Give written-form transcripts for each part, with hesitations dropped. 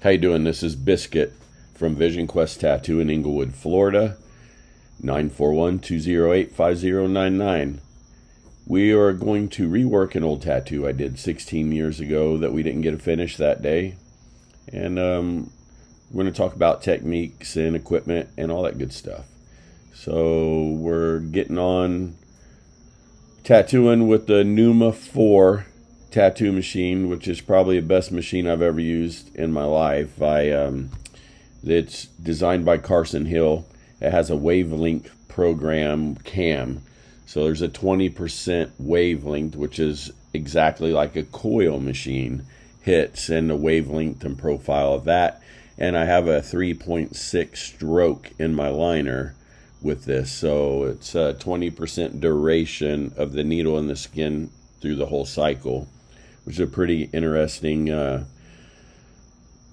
How you doing? This is Biscuit from Vision Quest Tattoo in Inglewood, Florida, 941-208-5099. We are going to rework an old tattoo I did 16 years ago that we didn't get to finish that day. And we're going to talk about techniques and equipment and all that good stuff. So we're getting on tattooing with the Pneuma 4 tattoo machine, which is probably the best machine I've ever used in my life. It's designed by Carson Hill. It has a wavelength program cam, so there's a 20% wavelength, which is exactly like a coil machine hits, and the wavelength and profile of that. And I have a 3.6 stroke in my liner with this, so it's a 20% duration of the needle in the skin through the whole cycle, which is a pretty interesting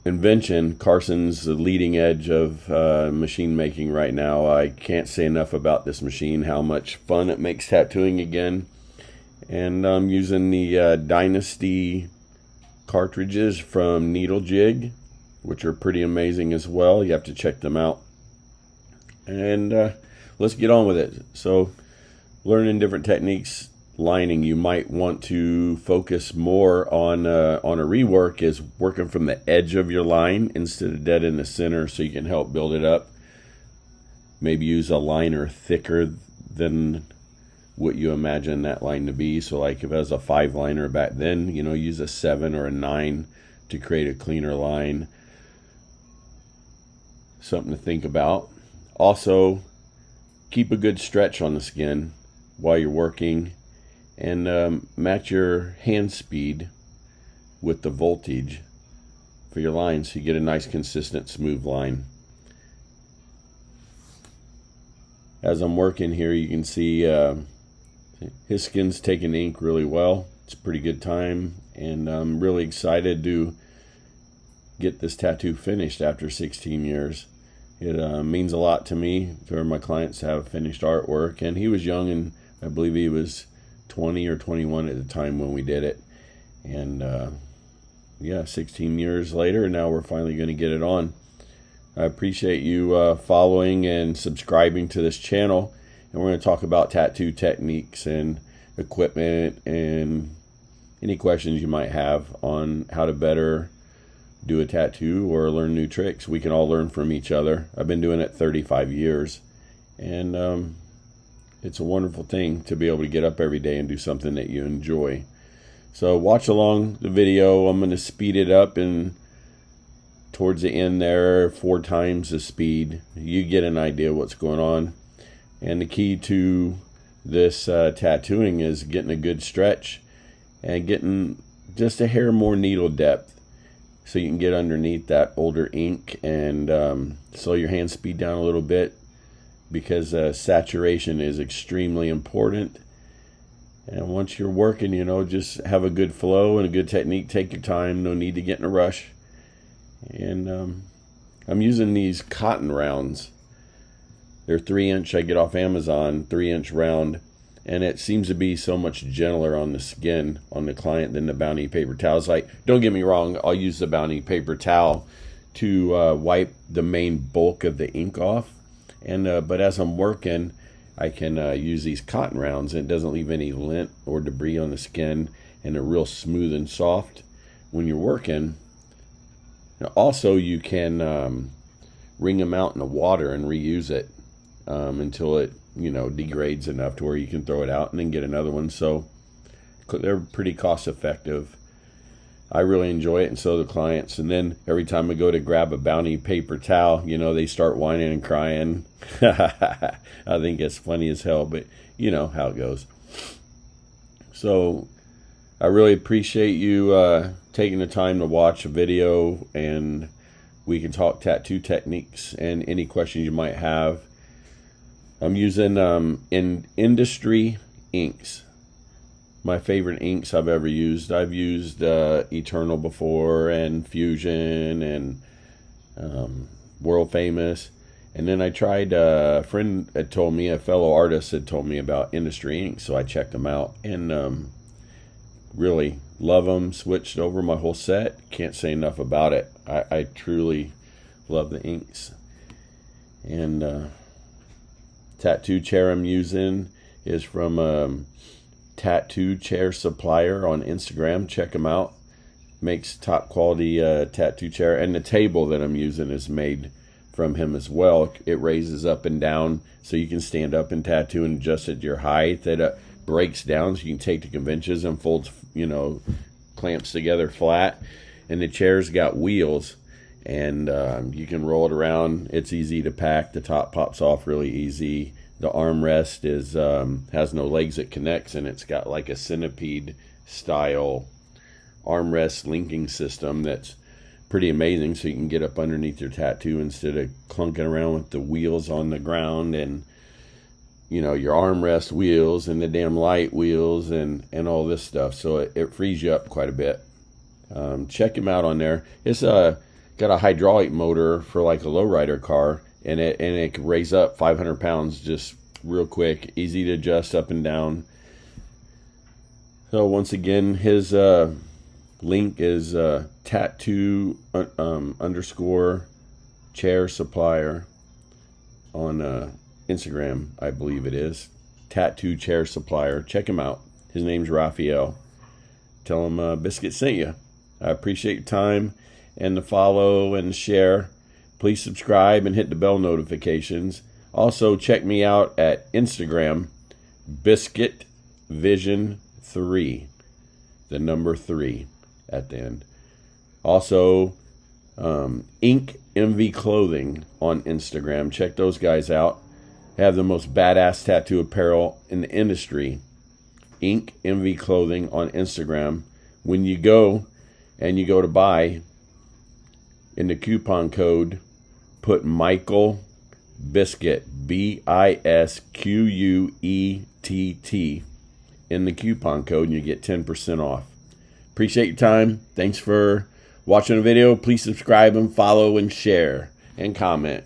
invention. Carson's the leading edge of machine making right now. I can't say enough about this machine, how much fun it makes tattooing again. And I'm using the Dynasty cartridges from Needle Jig, which are pretty amazing as well. You have to check them out. And let's get on with it. So, learning different techniques. Lining, you might want to focus more on a rework is working from the edge of your line instead of dead in the center, so you can help build it up. Maybe use a liner thicker than what you imagine that line to be. So like if it was a 5 liner back then, use a 7 or a 9 to create a cleaner line. Something to think about. Also, keep a good stretch on the skin while you're working. And match your hand speed with the voltage for your line, so you get a nice, consistent, smooth line. As I'm working here, you can see his skin's taking ink really well. It's a pretty good time, and I'm really excited to get this tattoo finished after 16 years. It means a lot to me for my clients to have finished artwork, and he was young, and I believe he was 20 or 21 at the time when we did it. And yeah, 16 years later, now we're finally going to get it on. I appreciate you following and subscribing to this channel, and we're going to talk about tattoo techniques and equipment and any questions you might have on how to better do a tattoo or learn new tricks. We can all learn from each other. I've been doing it 35 years, and it's a wonderful thing to be able to get up every day and do something that you enjoy. So watch along the video. I'm going to speed it up, and towards the end there, 4 times the speed. You get an idea what's going on. And the key to this tattooing is getting a good stretch and getting just a hair more needle depth, so you can get underneath that older ink and slow your hand speed down a little bit, because saturation is extremely important. And once you're working, just have a good flow and a good technique. Take your time, no need to get in a rush. And I'm using these cotton rounds. They're 3-inch, I get off Amazon, 3-inch round, and it seems to be so much gentler on the skin on the client than the Bounty paper towels. Like, don't get me wrong, I'll use the Bounty paper towel to wipe the main bulk of the ink off. And but as I'm working, I can use these cotton rounds, and it doesn't leave any lint or debris on the skin, and they're real smooth and soft when you're working. Now, also, you can wring them out in the water and reuse it until it degrades enough to where you can throw it out and then get another one. So they're pretty cost effective. I really enjoy it, and so do the clients. And then every time I go to grab a Bounty paper towel, they start whining and crying. I think it's funny as hell, but you know how it goes. So I really appreciate you taking the time to watch a video, and we can talk tattoo techniques and any questions you might have. I'm using in industry inks. My favorite inks I've ever used. I've used Eternal before, and Fusion, and World Famous. And then I tried, a friend had told me, a fellow artist had told me about industry inks, so I checked them out. And really love them. Switched over my whole set. Can't say enough about it. I truly love the inks. And tattoo chair I'm using is from Tattoo Chair Supplier on Instagram. Check him out. Makes top quality tattoo chair. And the table that I'm using is made from him as well. It raises up and down so you can stand up and tattoo and adjust it to your height. It breaks down so you can take to conventions and folds, clamps together flat. And the chair's got wheels, and you can roll it around. It's easy to pack. The top pops off really easy. The armrest is has no legs, it connects, and it's got like a centipede style armrest linking system that's pretty amazing, so you can get up underneath your tattoo instead of clunking around with the wheels on the ground and your armrest wheels and the damn light wheels and all this stuff. So it frees you up quite a bit. Check him out on there. It's got a hydraulic motor for like a lowrider car, and it can raise up 500 pounds just real quick, easy to adjust up and down. So once again, his link is tattoo _ chair supplier on Instagram, I believe it is. Tattoo Chair Supplier. Check him out. His name's Raphael. Tell him Biscuit sent you. I appreciate your time and the follow and share. Please subscribe and hit the bell notifications. Also, check me out at Instagram, Biscuit Vision 3, the number 3 at the end. Also, Ink MV Clothing on Instagram. Check those guys out. They have the most badass tattoo apparel in the industry. Ink MV Clothing on Instagram. When you go to buy, in the coupon code, put Michael Biscuit, BISQUETT, in the coupon code, and you get 10% off. Appreciate your time. Thanks for watching the video. Please subscribe and follow and share and comment.